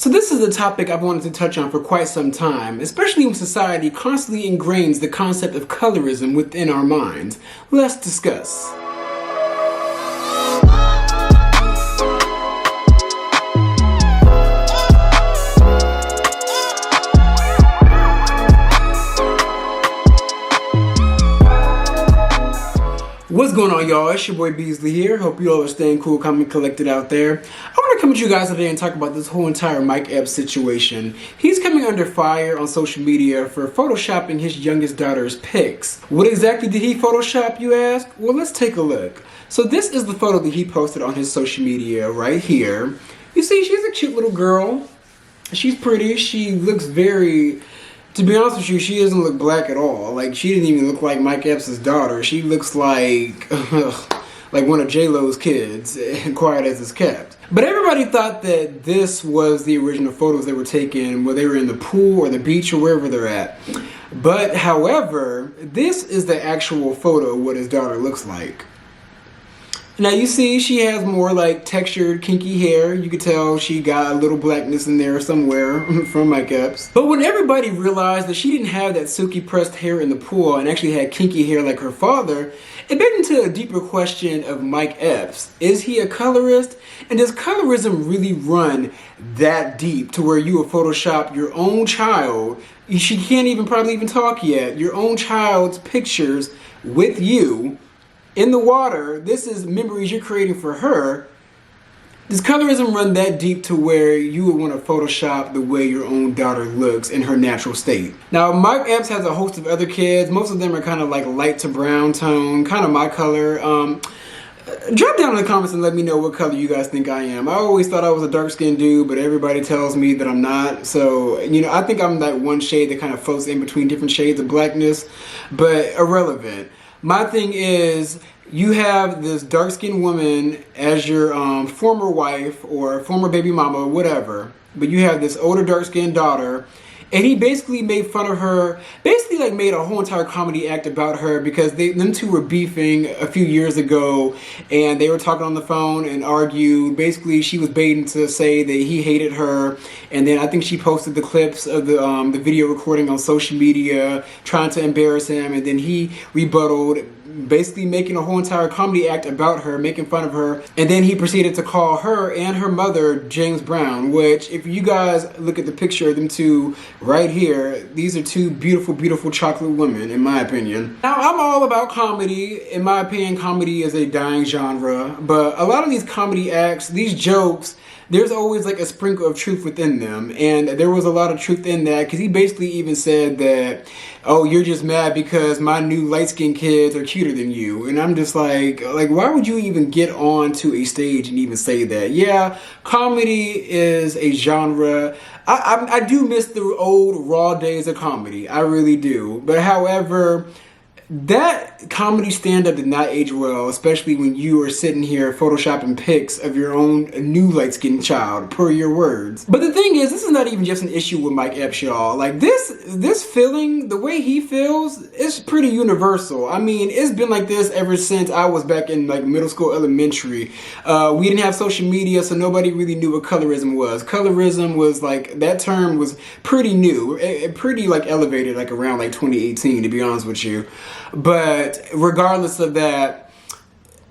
So this is a topic I've wanted to touch on for quite some time, especially when society constantly ingrains the concept of colorism within our minds. Let's discuss. What's going on, y'all? It's your boy Beasley here. Hope you all are staying cool, calm, and collected out there. I want to come with you guys today and talk about this whole entire Mike Epps situation. He's coming under fire on social media for photoshopping his youngest daughter's pics. What exactly did he photoshop, you ask? Well, let's take a look. So this is the photo that he posted on his social media right here. You see, she's a cute little girl. She's pretty. She looks very... To be honest with you, she doesn't look black at all. Like, she didn't even look like Mike Epps' daughter. She looks like one of J-Lo's kids, quiet as it's kept. But everybody thought that this was the original photos they were taken where they were in the pool or the beach or wherever they're at. But, however, this is the actual photo of what his daughter looks like. Now you see she has more like textured, kinky hair. You could tell she got a little blackness in there somewhere from Mike Epps. But when everybody realized that she didn't have that silky pressed hair in the pool and actually had kinky hair like her father, it begged into a deeper question of Mike Epps. Is he a colorist? And does colorism really run that deep to where you will Photoshop your own child? She can't even probably even talk yet. Your own child's pictures with you in the water. This is memories you're creating for her. Does colorism run that deep to where you would want to Photoshop the way your own daughter looks in her natural state? Now, Mike Epps has a host of other kids. Most of them are kind of like light to brown tone, kind of my color. Drop down in the comments and let me know what color you guys think I am. I always thought I was a dark-skinned dude, but everybody tells me that I'm not. So, I think I'm that one shade that kind of floats in between different shades of blackness, but irrelevant. My thing is, you have this dark-skinned woman as your former wife or former baby mama or whatever, but you have this older dark-skinned daughter, and he basically made fun of her, basically like made a whole entire comedy act about her because them two were beefing a few years ago, and they were talking on the phone and argued. Basically, she was baiting to say that he hated her, and then I think she posted the clips of the video recording on social media, trying to embarrass him, and then he rebutted, basically making a whole entire comedy act about her, making fun of her, and then he proceeded to call her and her mother James Brown, which, if you guys look at the picture of them two right here, these are two beautiful, beautiful chocolate women, in my opinion. Now, I'm all about comedy. In my opinion, comedy is a dying genre, but a lot of these comedy acts, these jokes, there's always like a sprinkle of truth within them, and there was a lot of truth in that, because he basically even said that, oh, you're just mad because my new light-skinned kids are cuter than you. And I'm just like why would you even get on to a stage and even say that? Yeah, comedy is a genre. I do miss the old raw days of comedy. I really do. But however, that comedy stand-up did not age well, especially when you are sitting here photoshopping pics of your own new light-skinned child, per your words. But the thing is, this is not even just an issue with Mike Epps, y'all. Like, this feeling, the way he feels, is pretty universal. I mean, it's been like this ever since I was back in like middle school, elementary. We didn't have social media, so nobody really knew what colorism was. Colorism was like, that term was pretty new. It pretty like elevated like around like 2018, to be honest with you. But regardless of that,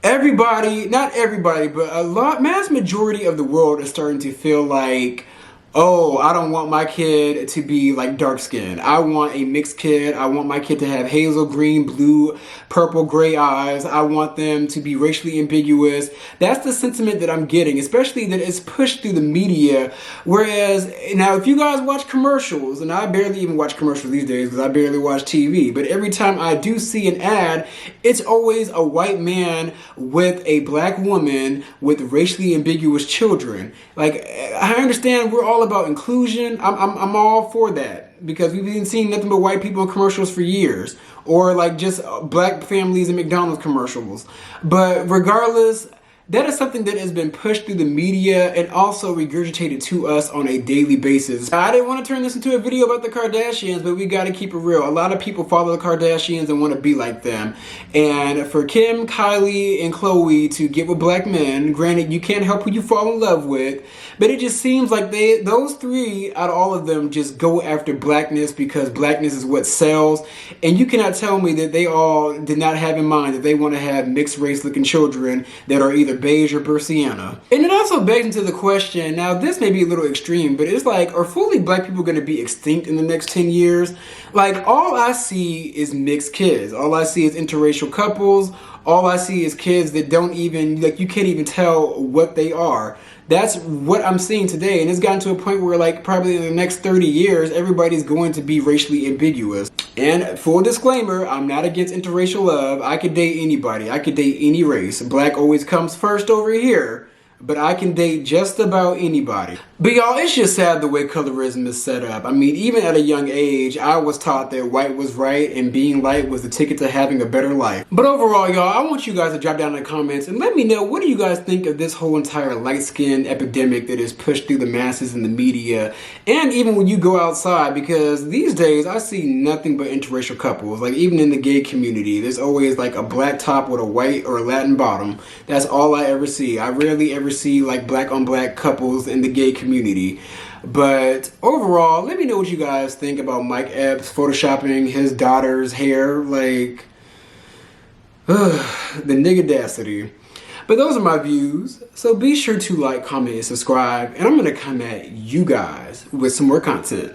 everybody, not everybody, but mass majority of the world is starting to feel like, oh, I don't want my kid to be like dark skinned. I want a mixed kid. I want my kid to have hazel, green, blue, purple, gray eyes. I want them to be racially ambiguous. That's the sentiment that I'm getting, especially that it's pushed through the media. Whereas, now if you guys watch commercials, and I barely even watch commercials these days because I barely watch TV, but every time I do see an ad, it's always a white man with a black woman with racially ambiguous children. Like, I understand we're all about inclusion. I'm all for that, because we've been seeing nothing but white people in commercials for years, or like just black families in McDonald's commercials. But regardless, that is something that has been pushed through the media and also regurgitated to us on a daily basis. I didn't want to turn this into a video about the Kardashians, but we got to keep it real. A lot of people follow the Kardashians and want to be like them. And for Kim, Kylie, and Khloe to get with black men, granted, you can't help who you fall in love with, but it just seems like those three out of all of them just go after blackness because blackness is what sells. And you cannot tell me that they all did not have in mind that they want to have mixed race looking children that are either beige or Persiana. And it also begs into the question, now this may be a little extreme, but it's like, are fully black people going to be extinct in the next 10 years? Like, all I see is mixed kids. All I see is interracial couples. All I see is kids that don't even, like, you can't even tell what they are. That's what I'm seeing today, and it's gotten to a point where, like, probably in the next 30 years, everybody's going to be racially ambiguous. And full disclaimer, I'm not against interracial love. I could date anybody. I could date any race. Black always comes first over here, but I can date just about anybody. But y'all, it's just sad the way colorism is set up. I mean, even at a young age, I was taught that white was right and being light was the ticket to having a better life. But overall, y'all, I want you guys to drop down in the comments and let me know, what do you guys think of this whole entire light skin epidemic that is pushed through the masses in the media, and even when you go outside, because these days I see nothing but interracial couples. Like, even in the gay community, there's always like a black top with a white or a Latin bottom. That's all I ever see. I rarely ever see like black on black couples in the gay community. But overall, let me know what you guys think about Mike Epps photoshopping his daughter's hair. Like, the niggadacity. But those are my views. So be sure to like, comment, and subscribe. And I'm going to come at you guys with some more content.